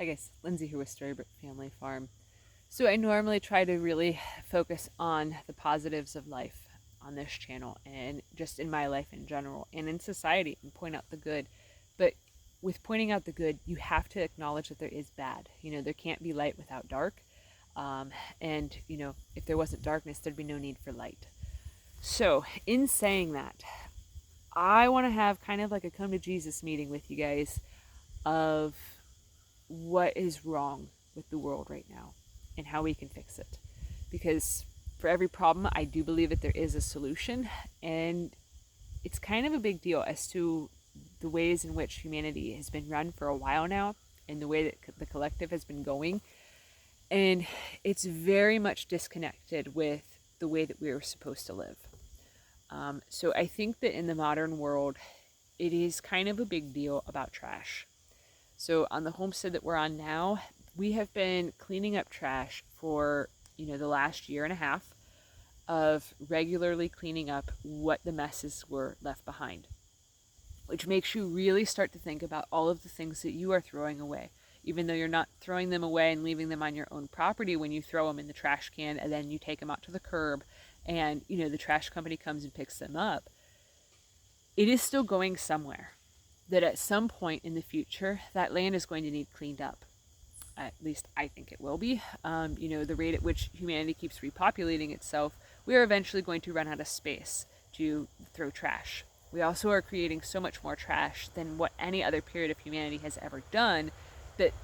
Hi guys, Lindsay here with Storybook Family Farm. So I normally try to really focus on the positives of life on this channel and just in my life in general and in society and point out the good. But with pointing out the good, you have to acknowledge that there is bad. There can't be light without dark. And if there wasn't darkness, there'd be no need for light. So in saying that, I want to have kind of like a come to Jesus meeting with you guys of what is wrong with the world right now and how we can fix it. Because for every problem, I do believe that there is a solution, and it's kind of a big deal as to the ways in which humanity has been run for a while now and the way that the collective has been going. And it's very much disconnected with the way that we were supposed to live. So I think that in the modern world, it is kind of a big deal about trash. So on the homestead that we're on now, we have been cleaning up trash for, the last year and a half of regularly cleaning up what the messes were left behind, which makes you really start to think about all of the things that you are throwing away. Even though you're not throwing them away and leaving them on your own property when you throw them in the trash can and then you take them out to the curb and, the trash company comes and picks them up, it is still going somewhere. That at some point in the future, that land is going to need cleaned up. At least I think it will be. The rate at which humanity keeps repopulating itself, we are eventually going to run out of space to throw trash. We also are creating so much more trash than what any other period of humanity has ever done, that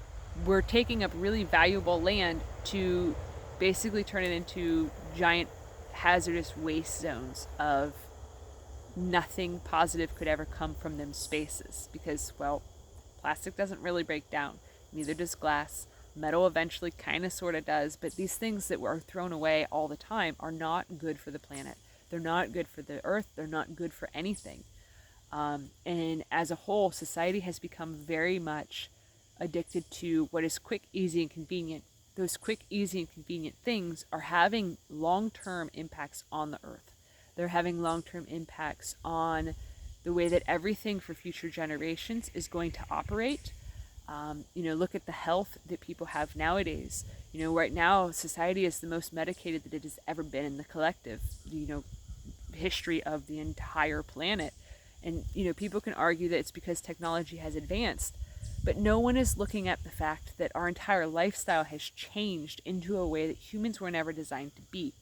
we're taking up really valuable land to basically turn it into giant hazardous waste zones of nothing positive could ever come from them spaces because, well, plastic doesn't really break down. Neither does glass. Metal eventually kind of sort of does, but these things that are thrown away all the time are not good for the planet. They're not good for the earth. They're not good for anything. And as a whole, society has become very much addicted to what is quick, easy, and convenient. Those quick, easy, and convenient things are having long-term impacts on the earth. They're having long-term impacts on the way that everything for future generations is going to operate. Look at the health that people have nowadays. Right now, society is the most medicated that it has ever been in the collective, history of the entire planet. And, people can argue that it's because technology has advanced, but no one is looking at the fact that our entire lifestyle has changed into a way that humans were never designed to be.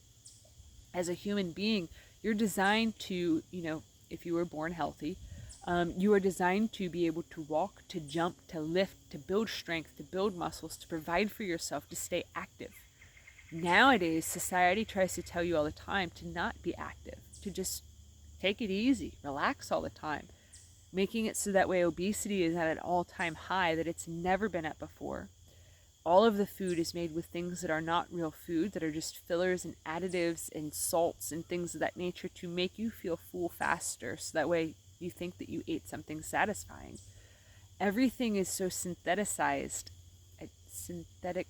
As a human being, you're designed to, if you were born healthy, you are designed to be able to walk, to jump, to lift, to build strength, to build muscles, to provide for yourself, to stay active. Nowadays, society tries to tell you all the time to not be active, to just take it easy, relax all the time, making it so that way obesity is at an all-time high that it's never been at before. All of the food is made with things that are not real food, that are just fillers and additives and salts and things of that nature to make you feel full faster, so that way you think that you ate something satisfying. Everything is so syntheticized, synthetic.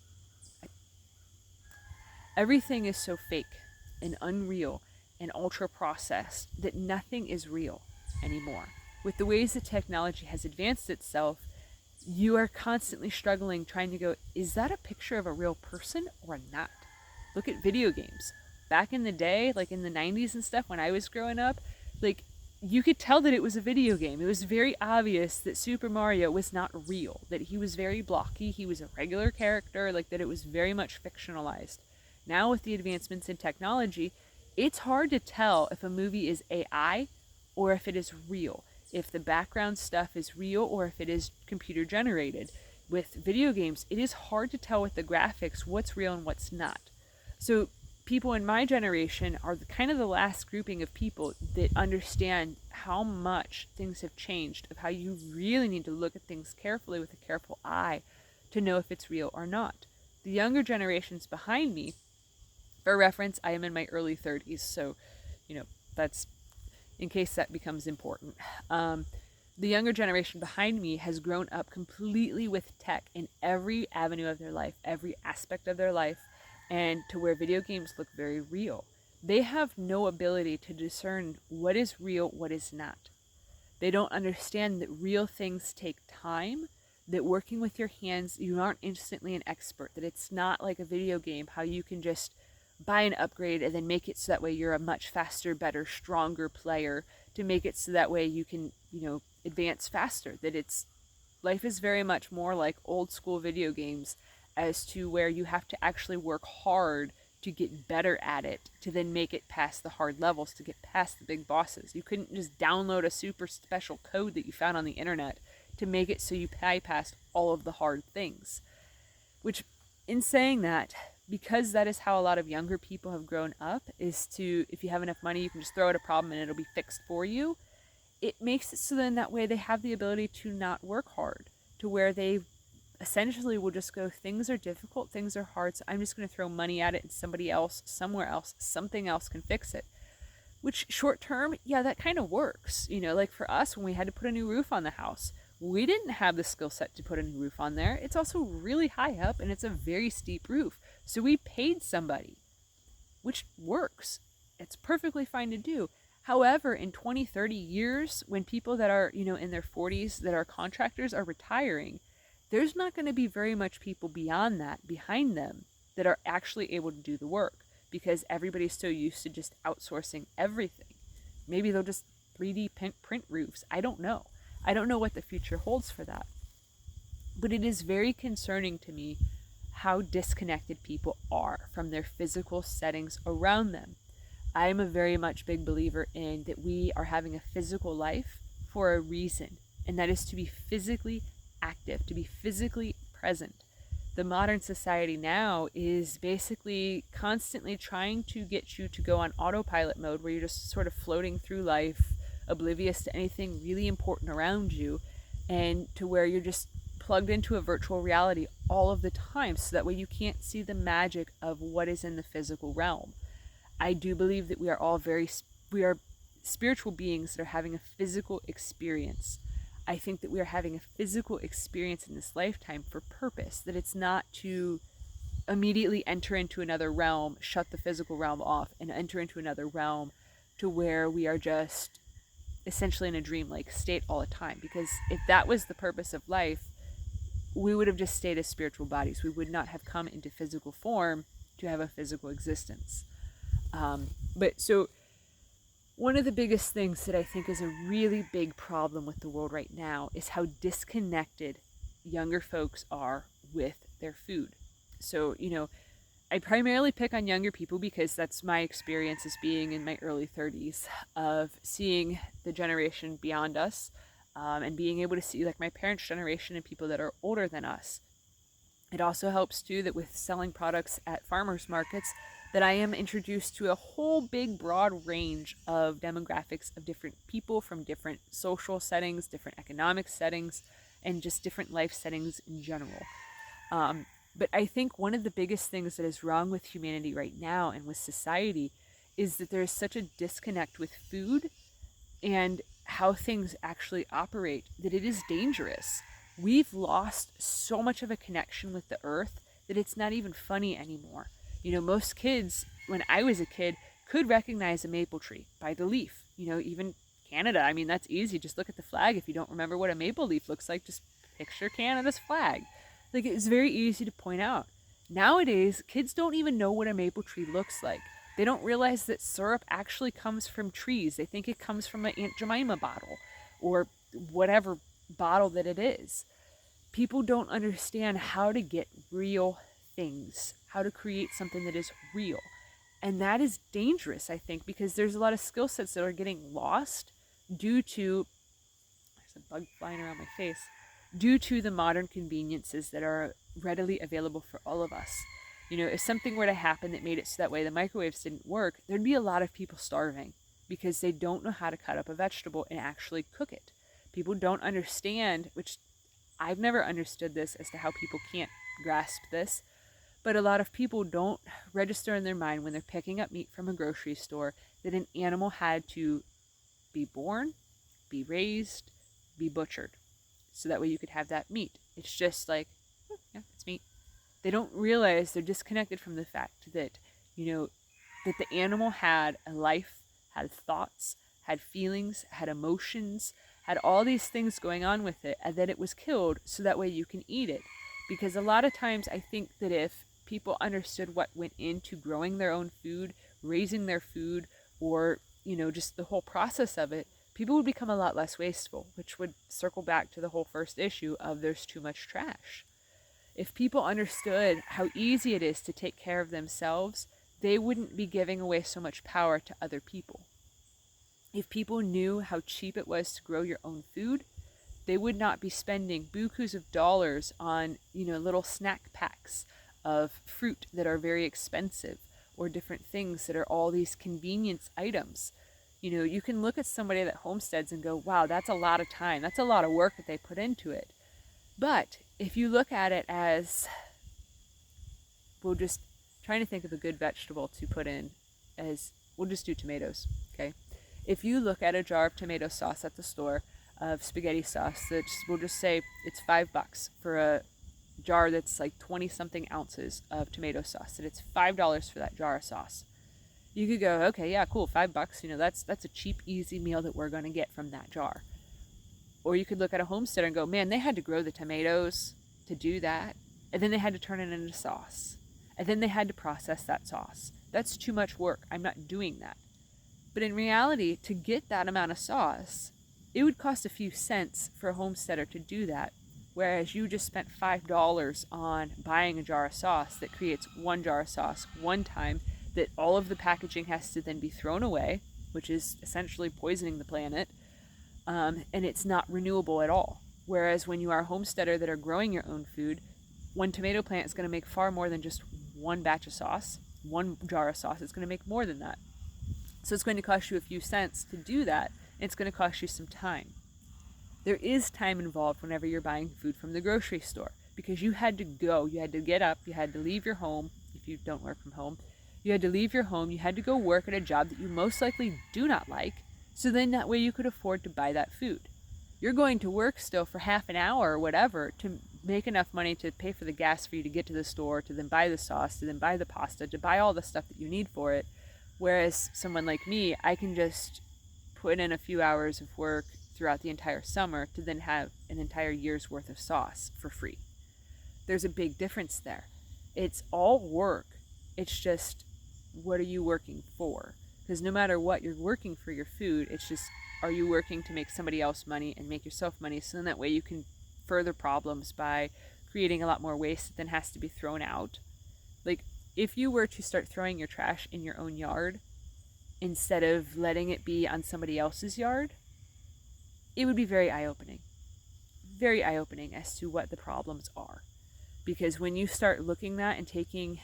Everything is so fake and unreal and ultra processed that nothing is real anymore. With the ways that technology has advanced itself, you are constantly struggling trying to go, is that a picture of a real person or not? Look at video games. Back in the day, like in the 90s and stuff, when I was growing up, like, you could tell that it was a video game. It was very obvious that Super Mario was not real, that he was very blocky, he was a regular character, like that it was very much fictionalized. Now with the advancements in technology, it's hard to tell if a movie is AI or if it is real, if the background stuff is real or if it is computer generated. With video games, it is hard to tell with the graphics what's real and what's not. So people in my generation are kind of the last grouping of people that understand how much things have changed, of how you really need to look at things carefully with a careful eye to know if it's real or not. The younger generations behind me, for reference, I am in my early 30s, so, that's in case that becomes important. The younger generation behind me has grown up completely with tech in every avenue of their life, every aspect of their life, and to where video games look very real. They have no ability to discern what is real, what is not. They don't understand that real things take time, that working with your hands, you aren't instantly an expert, that it's not like a video game, how you can just buy an upgrade and then make it so that way you're a much faster, better, stronger player, to make it so that way you can, advance faster. That it's life is very much more like old school video games, as to where you have to actually work hard to get better at it, to then make it past the hard levels, to get past the big bosses. You couldn't just download a super special code that you found on the internet to make it so you bypassed all of the hard things. Which, in saying that, because that is how a lot of younger people have grown up, is to, if you have enough money, you can just throw at a problem and it'll be fixed for you. It makes it so then that way they have the ability to not work hard, to where they essentially will just go, things are difficult, things are hard, so I'm just going to throw money at it, and somebody else, somewhere else, something else can fix it. Which, short term, yeah, that kind of works. Like for us, when we had to put a new roof on the house, we didn't have the skill set to put a new roof on there. It's also really high up, and it's a very steep roof. So we paid somebody, which works. It's perfectly fine to do. However, in 20, 30 years, when people that are, in their 40s that are contractors are retiring, there's not going to be very much people beyond that, behind them, that are actually able to do the work, because everybody's so used to just outsourcing everything. Maybe they'll just 3D print roofs. I don't know. I don't know what the future holds for that. But it is very concerning to me how disconnected people are from their physical settings around them. I am a very much big believer in that we are having a physical life for a reason, and that is to be physically active, to be physically present. The modern society now is basically constantly trying to get you to go on autopilot mode, where you're just sort of floating through life, oblivious to anything really important around you, and to where you're just plugged into a virtual reality all of the time, so that way you can't see the magic of what is in the physical realm. I do believe that we are spiritual beings that are having a physical experience. I think that we are having a physical experience in this lifetime for purpose, that it's not to immediately enter into another realm, shut the physical realm off, and enter into another realm to where we are just essentially in a dreamlike state all the time. Because if that was the purpose of life, we would have just stayed as spiritual bodies. We would not have come into physical form to have a physical existence. So one of the biggest things that I think is a really big problem with the world right now is how disconnected younger folks are with their food. So, I primarily pick on younger people because that's my experience as being in my early 30s, of seeing the generation beyond us, and being able to see like my parents' generation and people that are older than us. It also helps too that with selling products at farmers markets, that I am introduced to a whole big broad range of demographics of different people from different social settings, different economic settings, and just different life settings in general. But I think one of the biggest things that is wrong with humanity right now and with society is that there is such a disconnect with food and how things actually operate, that it is dangerous. We've lost so much of a connection with the earth that it's not even funny anymore. Most kids, when I was a kid, could recognize a maple tree by the leaf. Even Canada, I mean, that's easy. Just look at the flag. If you don't remember what a maple leaf looks like, just picture Canada's flag. Like, it's very easy to point out. Nowadays, kids don't even know what a maple tree looks like. They don't realize that syrup actually comes from trees. They think it comes from an Aunt Jemima bottle or whatever bottle that it is. People don't understand how to get real things, how to create something that is real. And that is dangerous, I think, because there's a lot of skill sets that are getting lost due to, there's a bug flying around my face, due to the modern conveniences that are readily available for all of us. If something were to happen that made it so that way the microwaves didn't work, there'd be a lot of people starving because they don't know how to cut up a vegetable and actually cook it. People don't understand, which I've never understood this as to how people can't grasp this, but a lot of people don't register in their mind when they're picking up meat from a grocery store that an animal had to be born, be raised, be butchered, so that way you could have that meat. It's just like, yeah, it's meat. They don't realize they're disconnected from the fact that, that the animal had a life, had thoughts, had feelings, had emotions, had all these things going on with it, and then it was killed so that way you can eat it. Because a lot of times I think that if people understood what went into growing their own food, raising their food, or, just the whole process of it, people would become a lot less wasteful, which would circle back to the whole first issue of there's too much trash. If people understood how easy it is to take care of themselves, they wouldn't be giving away so much power to other people. If people knew how cheap it was to grow your own food, they would not be spending bukus of dollars on, little snack packs of fruit that are very expensive, or different things that are all these convenience items. You can look at somebody that homesteads and go, wow, that's a lot of time. That's a lot of work that they put into it. But if you look at it as, we'll just trying to think of a good vegetable to put in, as we'll just do tomatoes, okay? If you look at a jar of tomato sauce at the store, of spaghetti sauce, we'll just say it's $5 for a jar that's like 20 something ounces of tomato sauce, and it's $5 for that jar of sauce. You could go, okay, yeah, cool, $5, that's a cheap, easy meal that we're going to get from that jar. Or you could look at a homesteader and go, man, they had to grow the tomatoes to do that, and then they had to turn it into sauce, and then they had to process that sauce. That's too much work. I'm not doing that. But in reality, to get that amount of sauce, it would cost a few cents for a homesteader to do that, whereas you just spent $5 on buying a jar of sauce that creates one jar of sauce one time, that all of the packaging has to then be thrown away, which is essentially poisoning the planet, and it's not renewable at all. Whereas when you are a homesteader that are growing your own food, one tomato plant is going to make far more than just one batch of sauce, one jar of sauce. It's going to make more than that. So it's going to cost you a few cents to do that, and it's going to cost you some time. There is time involved whenever you're buying food from the grocery store, because you had to go, you had to get up, you had to leave your home, if you don't work from home, you had to leave your home, you had to go work at a job that you most likely do not like, so then that way you could afford to buy that food. You're going to work still for half an hour or whatever to make enough money to pay for the gas for you to get to the store, to then buy the sauce, to then buy the pasta, to buy all the stuff that you need for it. Whereas someone like me, I can just put in a few hours of work throughout the entire summer to then have an entire year's worth of sauce for free. There's a big difference there. It's all work. It's just, what are you working for? Because no matter what, you're working for your food. It's just, are you working to make somebody else money and make yourself money, so then that way you can further problems by creating a lot more waste that then has to be thrown out. Like, if you were to start throwing your trash in your own yard instead of letting it be on somebody else's yard, it would be very eye-opening. Very eye-opening as to what the problems are. Because when you start looking at and taking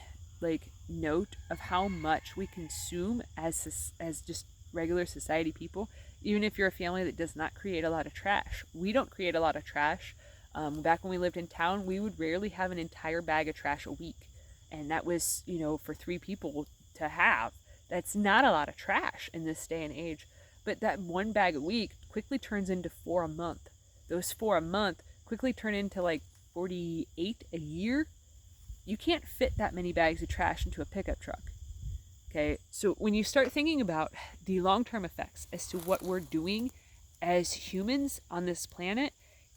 note of how much we consume as just regular society people, even if you're a family that does not create a lot of trash. We don't create a lot of trash. Back when we lived in town, we would rarely have an entire bag of trash a week. And that was, for 3 people to have. That's not a lot of trash in this day and age. But that one bag a week quickly turns into 4 a month. Those 4 a month quickly turn into 48 a year. You can't fit that many bags of trash into a pickup truck. Okay, so when you start thinking about the long-term effects as to what we're doing as humans on this planet,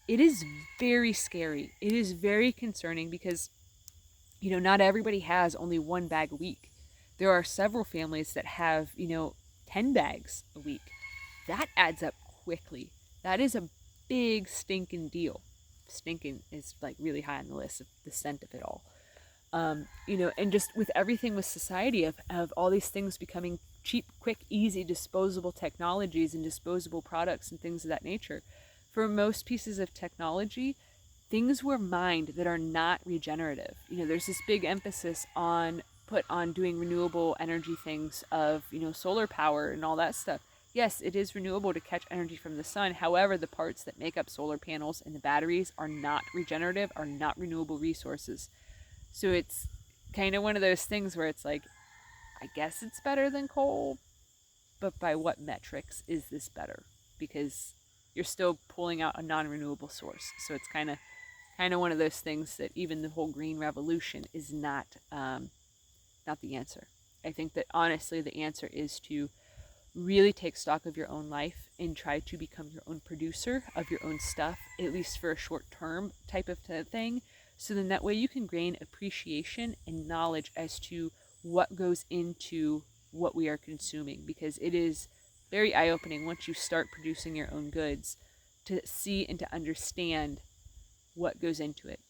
it is very scary. It is very concerning because, not everybody has only one bag a week. There are several families that have, 10 bags a week. That adds up quickly. That is a big stinking deal. Stinking is really high on the list of the scent of it all. And just with everything with society of all these things becoming cheap, quick, easy, disposable technologies and disposable products and things of that nature. For most pieces of technology, things were mined that are not regenerative. There's this big emphasis put on doing renewable energy things of, solar power and all that stuff. Yes, it is renewable to catch energy from the sun. However, the parts that make up solar panels and the batteries are not regenerative, are not renewable resources. So it's kind of one of those things where it's I guess it's better than coal, but by what metrics is this better? Because you're still pulling out a non-renewable source. So it's kind of one of those things that even the whole green revolution is not the answer. I think that honestly the answer is to really take stock of your own life and try to become your own producer of your own stuff, at least for a short term type of thing. So then that way you can gain appreciation and knowledge as to what goes into what we are consuming, because it is very eye opening once you start producing your own goods to see and to understand what goes into it.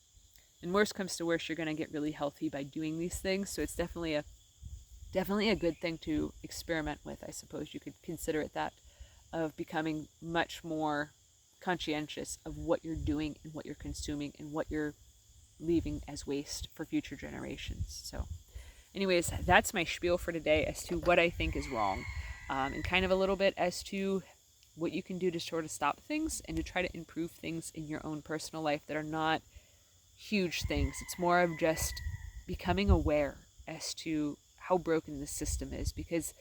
And worst comes to worst, you're going to get really healthy by doing these things. So it's definitely a good thing to experiment with, I suppose you could consider it that, of becoming much more conscientious of what you're doing and what you're consuming and what you're leaving as waste for future generations. So anyways, that's my spiel for today as to what I think is wrong, and kind of a little bit as to what you can do to sort of stop things and to try to improve things in your own personal life that are not huge things. It's more of just becoming aware as to how broken this system is, because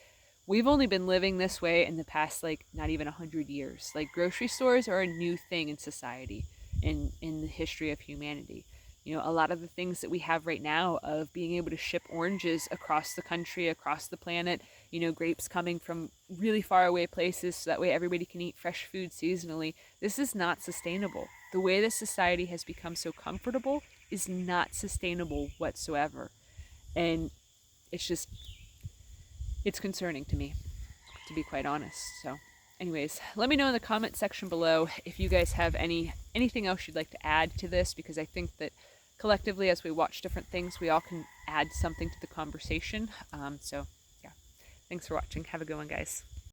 we've only been living this way in the past, like, not even 100 years. Like, grocery stores are a new thing in society, in the history of humanity. You know, a lot of the things that we have right now of being able to ship oranges across the country, across the planet, you know, grapes coming from really far away places so that way everybody can eat fresh food seasonally. This is not sustainable. The way this society has become so comfortable is not sustainable whatsoever. And it's concerning to me, to be quite honest. So anyways, let me know in the comment section below if you guys have anything else you'd like to add to this, because I think that collectively, as we watch different things, we all can add something to the conversation. So yeah, thanks for watching. Have a good one, guys.